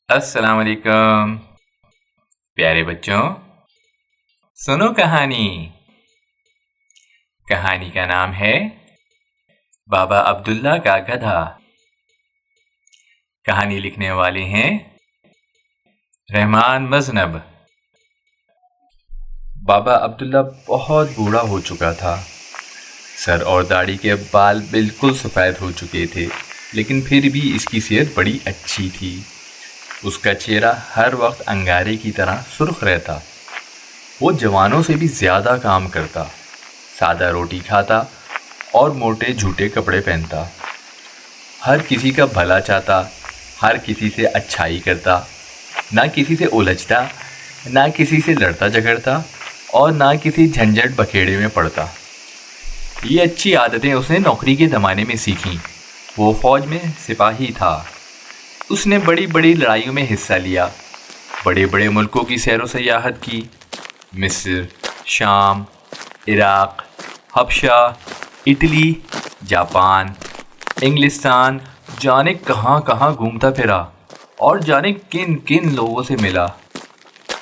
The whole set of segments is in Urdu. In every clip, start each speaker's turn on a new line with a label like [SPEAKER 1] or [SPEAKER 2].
[SPEAKER 1] السلام علیکم پیارے بچوں، سنو کہانی کا نام ہے بابا عبداللہ کا گدھا۔ کہانی لکھنے والے ہیں رحمان مذنب۔ بابا عبداللہ بہت بوڑھا ہو چکا تھا۔ سر اور داڑھی کے بال بالکل سفید ہو چکے تھے، لیکن پھر بھی اس کی صحت بڑی اچھی تھی۔ اس کا چہرہ ہر وقت انگارے کی طرح سرخ رہتا۔ وہ جوانوں سے بھی زیادہ کام کرتا، سادہ روٹی کھاتا اور موٹے جھوٹے کپڑے پہنتا۔ ہر کسی کا بھلا چاہتا، ہر کسی سے اچھائی کرتا، نہ کسی سے الجھتا، نہ کسی سے لڑتا جھگڑتا اور نہ کسی جھنجھٹ بکھیڑے میں پڑتا۔ یہ اچھی عادتیں اس نے نوکری کے زمانے میں سیکھیں۔ وہ فوج میں سپاہی تھا۔ اس نے بڑی بڑی لڑائیوں میں حصہ لیا، بڑے بڑے ملکوں کی سیر و سیاحت کی۔ مصر، شام، عراق، حبشہ، اٹلی، جاپان، انگلستان، جانے کہاں کہاں گھومتا پھرا اور جانے کن کن لوگوں سے ملا۔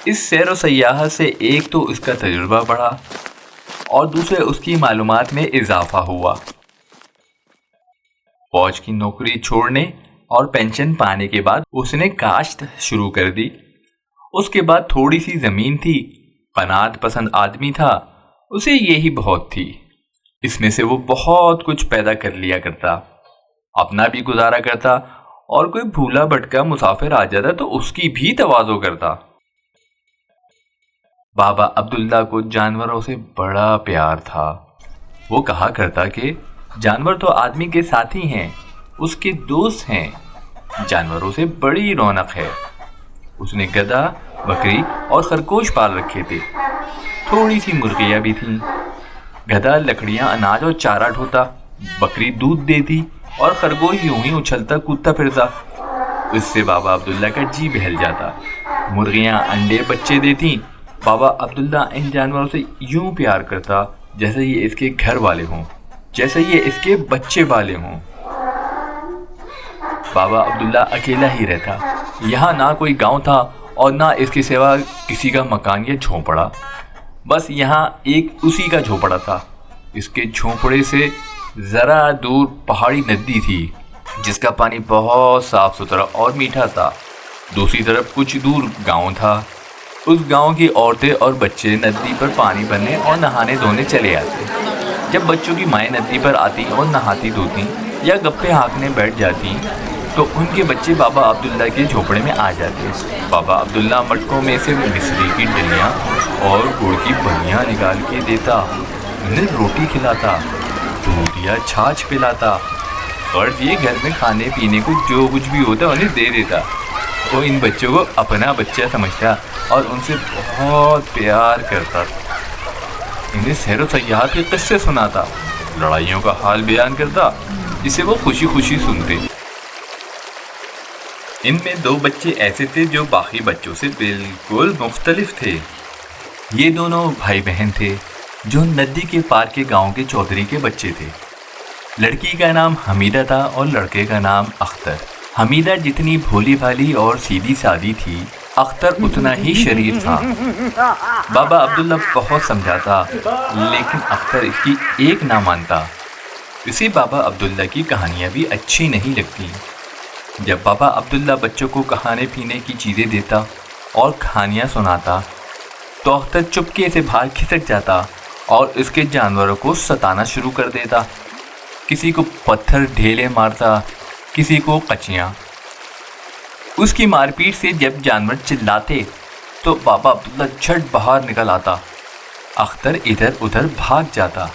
[SPEAKER 1] اس سیر و سیاحت سے ایک تو اس کا تجربہ بڑھا اور دوسرے اس کی معلومات میں اضافہ ہوا۔ فوج کی نوکری چھوڑنے اور پینشن پانے کے بعد اس نے کاشت شروع کر دی۔ اس کے بعد تھوڑی سی زمین تھی، قناعت پسند آدمی تھا، اسے یہی بہت تھی۔ اس میں سے وہ بہت کچھ پیدا کر لیا کرتا، اپنا بھی گزارا کرتا اور کوئی بھولا بھٹکا مسافر آ جاتا تو اس کی بھی تواضع کرتا۔ بابا عبداللہ کو جانوروں سے بڑا پیار تھا۔ وہ کہا کرتا کہ جانور تو آدمی کے ساتھی ہیں، اس کے دوست ہیں، جانوروں سے بڑی رونق ہے۔ اس نے گدھا، بکری اور خرگوش پال رکھے تھے، تھوڑی سی مرغیاں بھی تھیں۔ گدھا لکڑیاں، اناج اور چارہ ڈھوتا، بکری دودھ دیتی اور خرگوش یوں ہی اچھلتا کودتا پھرتا۔ اس سے بابا عبداللہ کا جی بہل جاتا۔ مرغیاں انڈے بچے دیتی۔ بابا عبداللہ ان جانوروں سے یوں پیار کرتا جیسے یہ اس کے گھر والے ہوں، جیسے یہ اس کے بچے والے ہوں۔ بابا عبداللہ اکیلا ہی رہتا۔ یہاں نہ کوئی گاؤں تھا اور نہ اس کے سوا کسی کا مکان یا جھونپڑا، بس یہاں ایک اسی کا جھونپڑا تھا۔ اس کے جھونپڑے سے ذرا دور پہاڑی ندی تھی جس کا پانی بہت صاف ستھرا اور میٹھا تھا۔ دوسری طرف کچھ دور گاؤں تھا۔ اس گاؤں کی عورتیں اور بچے ندی پر پانی بھرنے اور نہانے دھونے چلے آتے۔ جب بچوں کی مائیں ندی پر آتی اور نہاتی دھوتی یا گپے ہانکنے بیٹھ جاتی تو ان کے بچے بابا عبداللہ کے جھونپڑے میں آ جاتے۔ بابا عبداللہ مٹکوں میں سے مصری کی ڈلیاں اور گڑ کی بنیاں نکال کے دیتا، انہیں روٹی کھلاتا، دودھ یا چھاچھ پلاتا، اور یہ گھر میں کھانے پینے کو جو کچھ بھی ہوتا انہیں دے دیتا۔ وہ ان بچوں کو اپنا بچہ سمجھتا اور ان سے بہت پیار کرتا تھا۔ انہیں سیر و سیاحت کے قصے سناتا، لڑائیوں کا حال بیان کرتا جسے وہ خوشی خوشی سنتے۔ ان میں دو بچے ایسے تھے جو باقی بچوں سے بالکل مختلف تھے۔ یہ دونوں بھائی بہن تھے جو ندی کے پار کے گاؤں کے چودھری کے بچے تھے۔ لڑکی کا نام حمیدہ تھا اور لڑکے کا نام اختر۔ حمیدہ جتنی بھولی بھالی اور سیدھی سادی تھی، اختر اتنا ہی شریر تھا۔ بابا عبداللہ بہت سمجھاتا لیکن اختر اس کی ایک نہ مانتا۔ اسے بابا عبداللہ کی کہانیاں بھی اچھی نہیں لگتی۔ جب بابا عبداللہ بچوں کو کھانے پینے کی چیزیں دیتا اور کہانیاں سناتا تو اختر چپکے سے باہر کھسک جاتا اور اس کے جانوروں کو ستانا شروع کر دیتا۔ کسی کو پتھر ڈھیلے مارتا، کسی کو قچیاں۔ اس کی مار پیٹ سے جب جانور چلاتے تو بابا عبداللہ جھٹ باہر نکل آتا۔ اختر ادھر ادھر بھاگ جاتا۔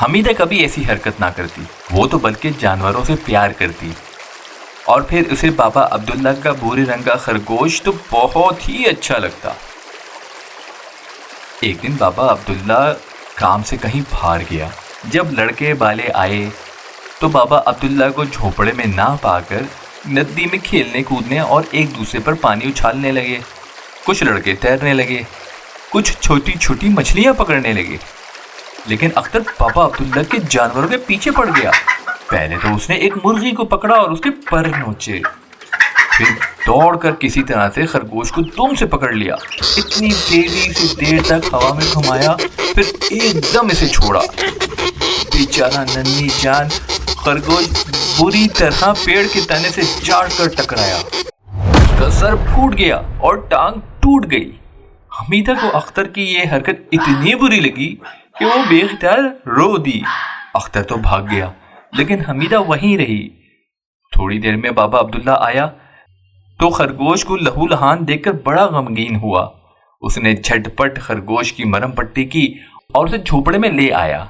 [SPEAKER 1] حمیدہ کبھی ایسی حرکت نہ کرتی، وہ تو بلکہ جانوروں سے پیار کرتی۔ اور پھر اسے بابا عبداللہ کا بھورے رنگ کا خرگوش تو بہت ہی اچھا لگتا۔ ایک دن بابا عبداللہ کام سے کہیں باہر گیا۔ جب لڑکے بالے آئے تو بابا عبداللہ کو جھونپڑے میں نہ پا کر ندی میں کھیلنے کودنے اور ایک دوسرے پر پانی اچھالنے لگے۔ کچھ لڑکے تیرنے لگے، کچھ چھوٹی چھوٹی مچھلیاں پکڑنے لگے، لیکن اختر بابا عبداللہ کے جانوروں کے پیچھے پڑ گیا۔ پہلے تو اس نے ایک مرغی کو پکڑا اور اس کے پر نوچے، پھر دوڑ کر کسی طرح سے خرگوش کو دم سے پکڑ لیا، اتنی تیزی سے دیر تک ہوا میں گھمایا، پھر ایک دم اسے چھوڑا۔ بیچارہ ننھی جان خرگوش بری طرح پیڑ کے تنے سے جاڑ کر ٹکرایا، اس کا سر پھوٹ گیا اور ٹانگ ٹوٹ گئی۔ حمیدہ کو اختر کی یہ حرکت اتنی بری لگی کہ وہ بے اختیار رو دی۔ اختر تو بھاگ گیا لیکن حمیدہ وہیں رہی۔ تھوڑی دیر میں بابا عبداللہ آیا تو خرگوش کو لہو لہان دیکھ کر بڑا غمگین ہوا۔ اس نے جھٹ پٹ خرگوش کی مرہم پٹی کی اور اسے جھوپڑے میں لے آیا۔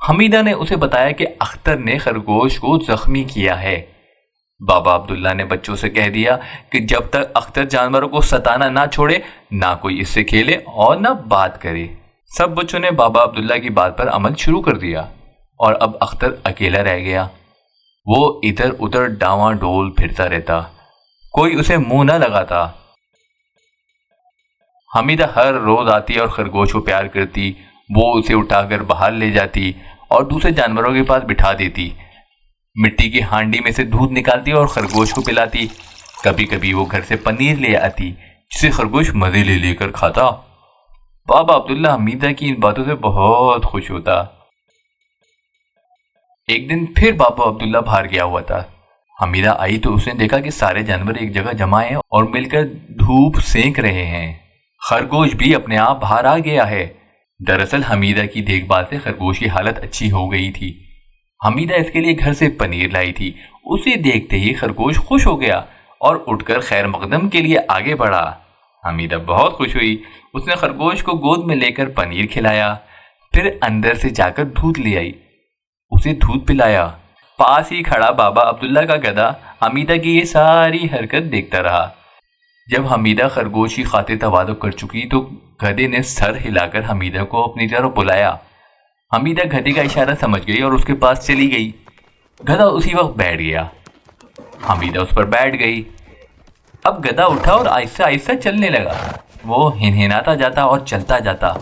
[SPEAKER 1] حمیدہ نے اسے بتایا کہ اختر نے خرگوش کو زخمی کیا ہے۔ بابا عبداللہ نے بچوں سے کہہ دیا کہ جب تک اختر جانوروں کو ستانا نہ چھوڑے نہ کوئی اس سے کھیلے اور نہ بات کرے۔ سب بچوں نے بابا عبداللہ کی بات پر عمل شروع کر دیا اور اب اختر اکیلا رہ گیا۔ وہ ادھر ادھر ڈاواں ڈول پھرتا رہتا، کوئی اسے منہ نہ لگاتا۔ حمیدہ ہر روز آتی اور خرگوش کو پیار کرتی، وہ اسے اٹھا کر باہر لے جاتی اور دوسرے جانوروں کے پاس بٹھا دیتی، مٹی کی ہانڈی میں سے دودھ نکالتی اور خرگوش کو پلاتی۔ کبھی کبھی وہ گھر سے پنیر لے آتی جسے خرگوش مزے لے لے کر کھاتا۔ بابا عبداللہ حمیدہ کی ان باتوں سے بہت خوش ہوتا۔ ایک دن پھر بابا عبداللہ باہر گیا ہوا تھا۔ حمیدہ آئی تو اس نے دیکھا کہ سارے جانور ایک جگہ جمع ہیں اور مل کر دھوپ سینک رہے ہیں۔ خرگوش بھی اپنے آپ باہر آ گیا ہے۔ دراصل حمیدہ کی دیکھ بھال سے خرگوش کی حالت اچھی ہو گئی تھی۔ حمیدہ اس کے لیے گھر سے پنیر لائی تھی۔ اسے دیکھتے ہی خرگوش خوش ہو گیا اور اٹھ کر خیر مقدم کے لیے آگے بڑھا۔ حمیدہ بہت خوش ہوئی۔ اس نے خرگوش کو گود میں لے کر پنیر کھلایا، پھر اندر سے جا کر دودھ لے آئی، اسے دودھ پلایا۔ پاس ہی کھڑا بابا عبداللہ کا گدھا حمیدہ کی یہ ساری حرکت دیکھتا رہا۔ جب حمیدہ خرگوش کی خاطر تواضع کر چکی تو گدھے نے سر ہلا کر حمیدہ کو اپنی طرف بلایا۔ حمیدہ گدھے کا اشارہ سمجھ گئی اور اس کے پاس چلی گئی۔ گدھا اسی وقت بیٹھ گیا۔ حمیدہ اس پر بیٹھ گئی۔ اب گدھا اٹھا اور آہستہ آہستہ چلنے لگا۔ وہ ہنہناتا جاتا اور چلتا جاتا،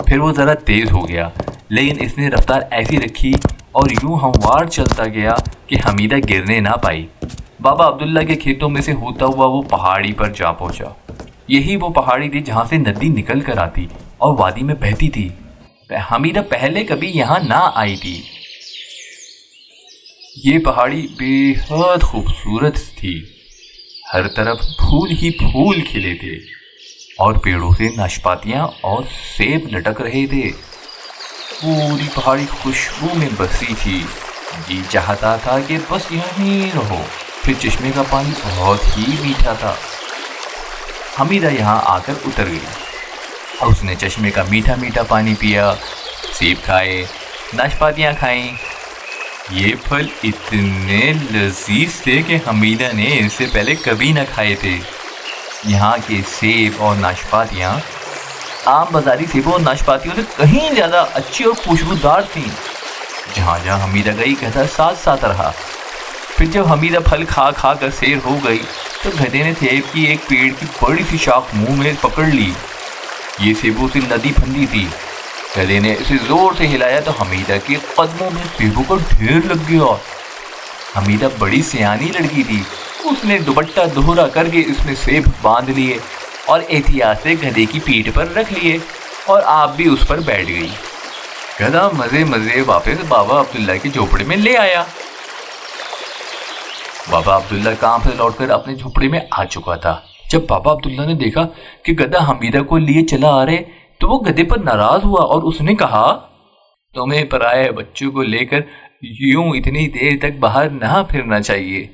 [SPEAKER 1] پھر وہ ذرا تیز ہو گیا، لیکن اس نے رفتار ایسی رکھی اور یوں ہموار چلتا گیا کہ حمیدہ گرنے نہ پائی۔ بابا عبداللہ کے کھیتوں میں سے ہوتا ہوا وہ پہاڑی پر جا پہنچا۔ یہی وہ پہاڑی تھی جہاں سے ندی نکل کر آتی اور وادی میں بہتی تھی۔ حمیدہ پہلے کبھی یہاں نہ آئی تھی۔ یہ پہاڑی بے حد خوبصورت تھی، ہر طرف پھول ہی پھول کھلے تھے اور پیڑوں سے ناشپاتیاں اور سیب لٹک رہے تھے۔ پوری پہاڑی خوشبو میں بسی تھی، جی چاہتا تھا کہ بس یہیں رہو۔ پھر چشمے کا پانی بہت ہی میٹھا تھا۔ حمیدہ یہاں آ کر اتر گئی۔ اس نے چشمے کا میٹھا میٹھا پانی پیا، سیب کھائے، ناشپاتیاں کھائیں۔ یہ پھل اتنے لذیذ تھے کہ حمیدہ نے اس سے پہلے کبھی نہ کھائے تھے۔ یہاں کے سیب اور ناشپاتیاں عام بازاری سیبوں اور ناشپاتیوں سے کہیں زیادہ اچھی اور خوشبودار تھیں۔ جہاں جہاں حمیدہ گئی گدھا ساتھ ساتھ رہا۔ پھر جب حمیدہ پھل کھا کھا کر سیر ہو گئی تو گدھے نے سیب کی ایک پیڑ کی بڑی سی شاخ منہ میں پکڑ لی۔ یہ سیبوں سے ندی پھندی تھی۔ گدھے نے اسے زور سے ہلایا تو حمیدہ کے قدموں میں سیبوں کا ڈھیر لگ گیا۔ حمیدہ بڑی سیانی لڑکی تھی، اس نے دوپٹہ دوہرا کر کے اس میں سیب باندھ لیے اور احتیاط سے گدھے کی پیٹھ پر رکھ لیے اور آپ بھی اس پر بیٹھ گئی۔ گدھا مزے مزے واپس بابا عبداللہ کے جھوپڑے میں لے آیا۔ بابا عبداللہ کام سے لوٹ کر اپنے جھوپڑے میں آ چکا تھا۔ جب بابا عبداللہ نے دیکھا کہ گدھا حمیدہ کو لیے چلا آ رہے تو وہ گدھے پر ناراض ہوا اور اس نے کہا، تمہیں پرائے بچوں کو لے کر یوں اتنی دیر تک باہر نہ پھرنا چاہیے۔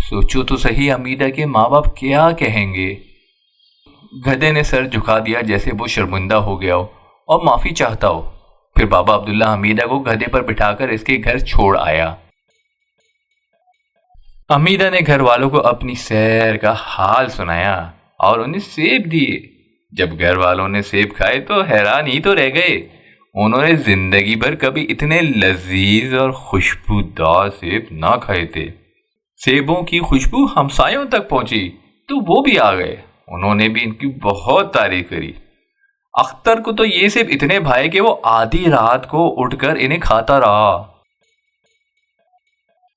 [SPEAKER 1] سوچو تو صحیح حمیدہ کے ماں باپ کیا کہیں گے۔ گدھے نے سر جھکا دیا جیسے وہ شرمندہ ہو گیا ہو اور معافی چاہتا ہو۔ پھر بابا عبداللہ حمیدہ کو گدھے پر بٹھا کر اس کے گھر چھوڑ آیا۔ حمیدہ نے گھر والوں کو اپنی سیر کا حال سنایا اور انہیں سیب دیے۔ جب گھر والوں نے سیب کھائے تو حیران ہی تو رہ گئے۔ انہوں نے زندگی بھر کبھی اتنے لذیذ اور خوشبودار سیب نہ کھائے تھے۔ سیبوں کی خوشبو ہمسایوں تک پہنچی تو وہ بھی آ گئے، انہوں نے بھی ان کی بہت تعریف کری۔ اختر کو تو یہ سیب اتنے بھائے کہ وہ آدھی رات کو اٹھ کر انہیں کھاتا رہا۔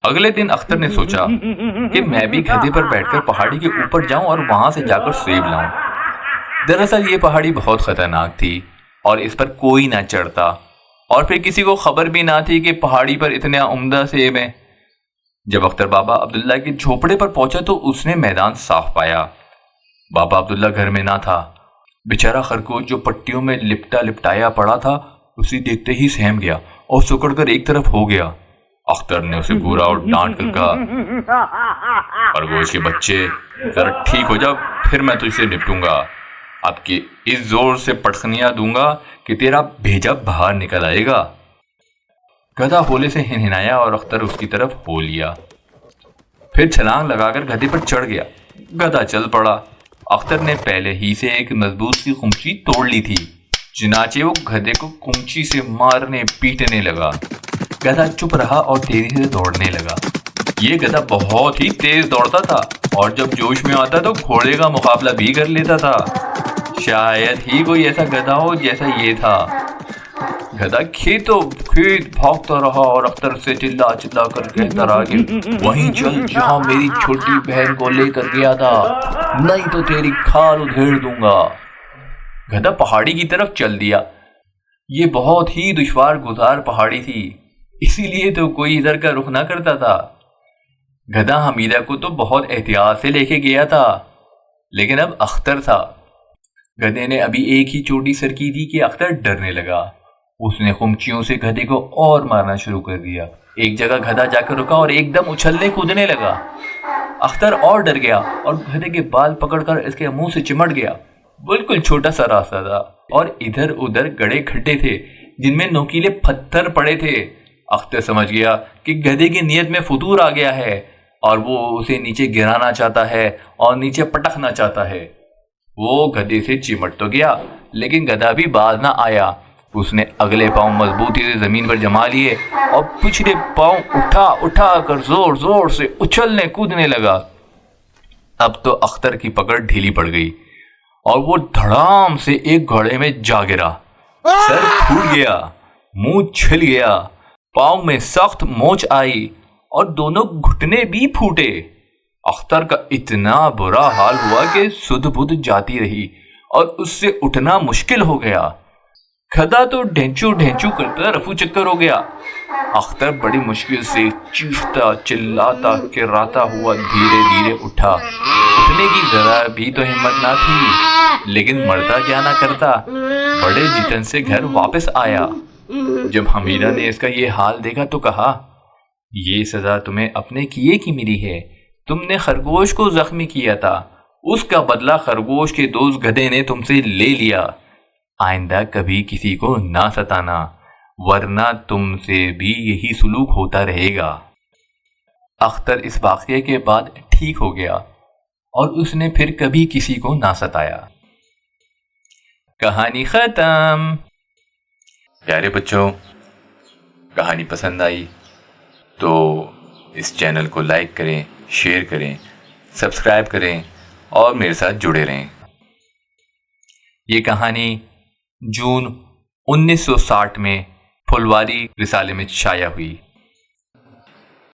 [SPEAKER 1] اگلے دن اختر نے سوچا کہ میں بھی گدھے پر بیٹھ کر پہاڑی کے اوپر جاؤں اور وہاں سے جا کر سیب لاؤں۔ دراصل یہ پہاڑی بہت خطرناک تھی اور اس پر کوئی نہ چڑھتا، اور پھر کسی کو خبر بھی نہ تھی کہ پہاڑی پر اتنے عمدہ سیب ہیں۔ جب اختر بابا عبداللہ کے جھوپڑے پر پہنچا تو اس نے میدان صاف پایا۔ بابا عبداللہ گھر میں نہ تھا۔ بیچارہ خرگوش جو پٹیوں میں لپٹایا پڑا تھا اسے دیکھتے ہی سہم گیا اور سکڑ کر ایک طرف ہو گیا۔ اختر نے اسے گورا اور ڈانٹ کر کہا، خرگوش کے بچے ذرا ٹھیک ہو جا، پھر میں تجھ سے نپٹوں گا۔ اب کہ اس زور سے پٹخنیاں دوں گا کہ تیرا بھیجا باہر نکل آئے گا۔ گدھا ہولے سے ہنہنایا اور اختر اس کی طرف ہو لیا، پھر چھلانگ لگا کر گدھے پر چڑھ گیا۔ گدھا چل پڑا۔ اختر نے پہلے ہی سے ایک مضبوط سی قمچی توڑ لی تھی، چنانچہ وہ گدھے کو قمچی سے مارنے پیٹنے لگا۔ گدھا چپ رہا اور تیزی سے دوڑنے لگا۔ یہ گدھا بہت ہی تیز دوڑتا تھا اور جب جوش میں آتا تو گھوڑے کا مقابلہ بھی کر لیتا تھا۔ شاید ہی کوئی ایسا گدھا ہو جیسا یہ تھا۔ گدھا کھیتوں کھیت بھاگتا رہا اور اختر سے چلا چلا کر کہتا رہا کہ وہیں چل جہاں میری چھوٹی بہن کو لے کر گیا تھا، نہیں تو تیری کھال ادھیڑ دوں گا۔ گدھا پہاڑی کی طرف چل دیا۔ یہ بہت ہی دشوار گزار پہاڑی تھی، اسی لیے تو کوئی ادھر کا رخ نہ کرتا تھا۔ گدھا حمیدہ کو تو بہت احتیاط سے لے کے گیا تھا، لیکن اب اختر تھا۔ گدھے نے ابھی ایک ہی چوٹی سرکی تھی کہ اختر ڈرنے لگا۔ اس نے قمچیوں سے گدھے کو اور مارنا شروع کر دیا۔ ایک جگہ گدھا جا کر رکا اور ایک دم اچھلنے کودنے لگا۔ اختر اور ڈر گیا اور گدھے کے بال پکڑ کر اس کے منہ سے چمٹ گیا۔ بالکل چھوٹا سا راستہ تھا اور ادھر ادھر گڑے کھڈے تھے جن میں نوکیلے پتھر پڑے تھے۔ اختر سمجھ گیا کہ گدھے کی نیت میں فطور آ گیا ہے اور وہ اسے نیچے گرانا چاہتا ہے اور نیچے پٹکنا چاہتا ہے۔ وہ گدھے سے چمٹ تو گیا لیکن گدھا بھی باز نہ آیا۔ اس نے اگلے پاؤں مضبوطی سے زمین پر جما لیے اور پچھلے پاؤں اٹھا اٹھا کر زور زور سے اچھلنے کودنے لگا۔ اب تو اختر کی پکڑ ڈھیلی پڑ گئی اور وہ دھڑام سے ایک گھوڑے میں جا گرا۔ سر پھوٹ گیا، منہ چھل گیا، پاؤں میں سخت موچ آئی اور دونوں گھٹنے بھی پھوٹے۔ اختر کا اتنا برا حال ہوا کہ سدھ بدھ جاتی رہی اور اس سے اٹھنا مشکل ہو گیا۔ گدھا تو ڈھینچو ڈھینچو کرتا رفو چکر ہو گیا۔ اختر بڑی مشکل سے چیختا چلاتا کراتا ہوا دھیرے دھیرے اٹھا۔ اٹھنے کی ذرا بھی تو ہمت نہ تھی، لیکن مرتا کیا نہ کرتا، بڑے جتن سے گھر واپس آیا۔ جب حمیدہ نے اس کا یہ حال دیکھا تو کہا، یہ سزا تمہیں اپنے کیے کی ملی ہے۔ تم نے خرگوش کو زخمی کیا تھا، اس کا بدلہ خرگوش کے دوست گدھے نے تم سے لے لیا۔ آئندہ کبھی کسی کو نہ ستانا، ورنہ تم سے بھی یہی سلوک ہوتا رہے گا۔ اختر اس واقعے کے بعد ٹھیک ہو گیا اور اس نے پھر کبھی کسی کو نہ ستایا۔ کہانی ختم۔ پیارے بچوں، کہانی پسند آئی تو اس چینل کو لائک کریں، شیئر کریں، سبسکرائب کریں اور میرے ساتھ جڑے رہیں۔ یہ کہانی جون 1960 میں پھلواری رسالے میں شائع ہوئی۔